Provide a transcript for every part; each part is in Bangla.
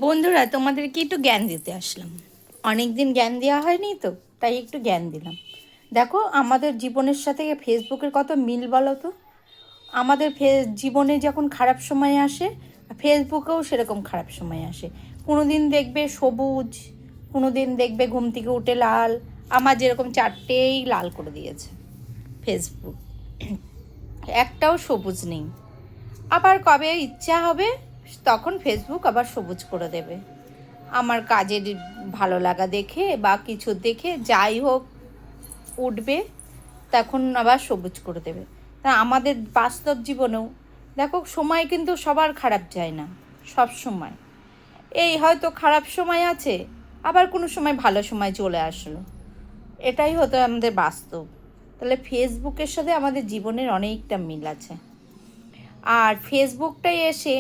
বন্ধুরা, তোমাদেরকে একটু জ্ঞান দিতে আসলাম। অনেক দিন জ্ঞান দেওয়া হয়নি তো, তাই একটু জ্ঞান দিলাম। দেখো, আমাদের জীবনের সাথে ফেসবুকের কত মিল বলো তো। আমাদের জীবনে যখন খারাপ সময় আসে, ফেসবুকেও সেরকম খারাপ সময় আসে। কোনো দিন দেখবে সবুজ, কোনো দিন দেখবে ঘুম থেকে উঠে লাল। আমার যেরকম 4টেই লাল করে দিয়েছে ফেসবুক, একটাও সবুজ নেই। আবার কবে ইচ্ছা হবে তখন ফেসবুক আবার সবুজ করে দেবে। আমার কাজের ভালো লাগা দেখে বা কিছু দেখে যাই হোক উঠবে, তখন আবার সবুজ করে দেবে। তা আমাদের বাস্তব জীবনেও দেখো, সময় কিন্তু সবার খারাপ যায় না সব সময়। এই হয়তো খারাপ সময় আছে, আবার কোনো সময় ভালো সময় চলে আসলো। এটাই হতো আমাদের বাস্তব। তাহলে ফেসবুকের সাথে আমাদের জীবনের অনেকটা মিল আছে। আর ফেসবুকটাই এসে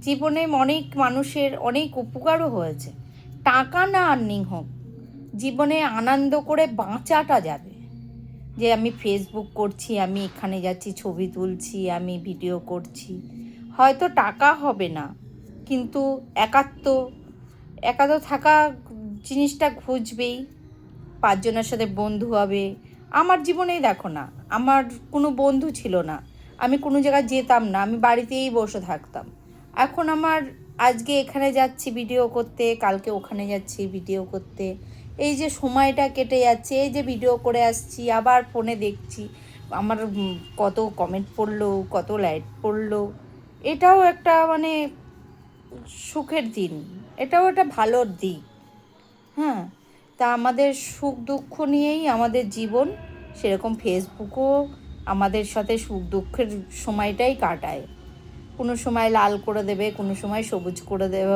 জীবনে অনেক মানুষের অনেক উপকারও হয়েছে। টাকা না আর্নিং হোক, জীবনে আনন্দ করে বাঁচাটা যাবে। যে আমি ফেসবুক করছি, আমি এখানে যাচ্ছি, ছবি তুলছি, আমি ভিডিও করছি, হয়তো টাকা হবে না, কিন্তু একাত্ম একাত্ম থাকা জিনিসটা খুঁজবেই। 5জনের সাথে বন্ধু হবে। আমার জীবনেই দেখো না, আমার কোনো বন্ধু ছিল না, আমি কোনো জায়গায় যেতাম না, আমি বাড়িতেই বসে থাকতাম। এখন আমার আজকে এখানে যাচ্ছি ভিডিও করতে, কালকে ওখানে যাচ্ছি ভিডিও করতে, এই যে সময়টা কেটে যাচ্ছে, এই যে ভিডিও করে আসছি, আবার ফোনে দেখছি আমার কত কমেন্ট পড়লো, কত লাইক পড়লো। এটাও একটা মানে সুখের দিন, এটাও একটা ভালোর দিক। হ্যাঁ, তা আমাদের সুখ দুঃখ নিয়েই আমাদের জীবন। সেরকম ফেসবুকও আমাদের সাথে সুখ দুঃখের সময়টাই কাটায়। কোনো সময় লাল করে দেবে, কোনো সময় সবুজ করে দেবে,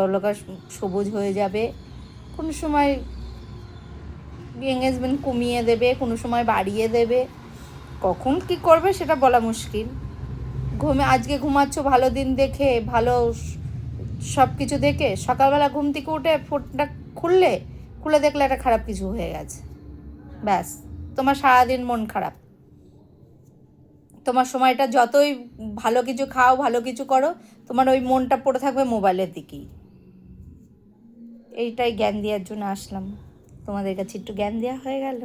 সবুজ হয়ে যাবে, কোনো সময় এঙ্গেজমেন্ট কমিয়ে দেবে, কোনো সময় বাড়িয়ে দেবে। কখন কি করবে সেটা বলা মুশকিল। আজকে ঘুমাচ্ছ ভালো দিন দেখে, ভালো সব কিছু দেখে, সকালবেলা ঘুম থেকে উঠে ফোনটা খুলে দেখলে একটা খারাপ কিছু হয়ে গেছে, ব্যাস, তোমার সারাদিন মন খারাপ। তোমার সময়টা যতই ভালো কিছু খাও, ভালো কিছু করো, তোমার ওই মনটা পড়ে থাকবে মোবাইলের দিকেই। এইটাই জ্ঞান দেওয়ার জন্য আসলাম, তোমাদের কাছে একটু জ্ঞান দেওয়া হয়ে গেল।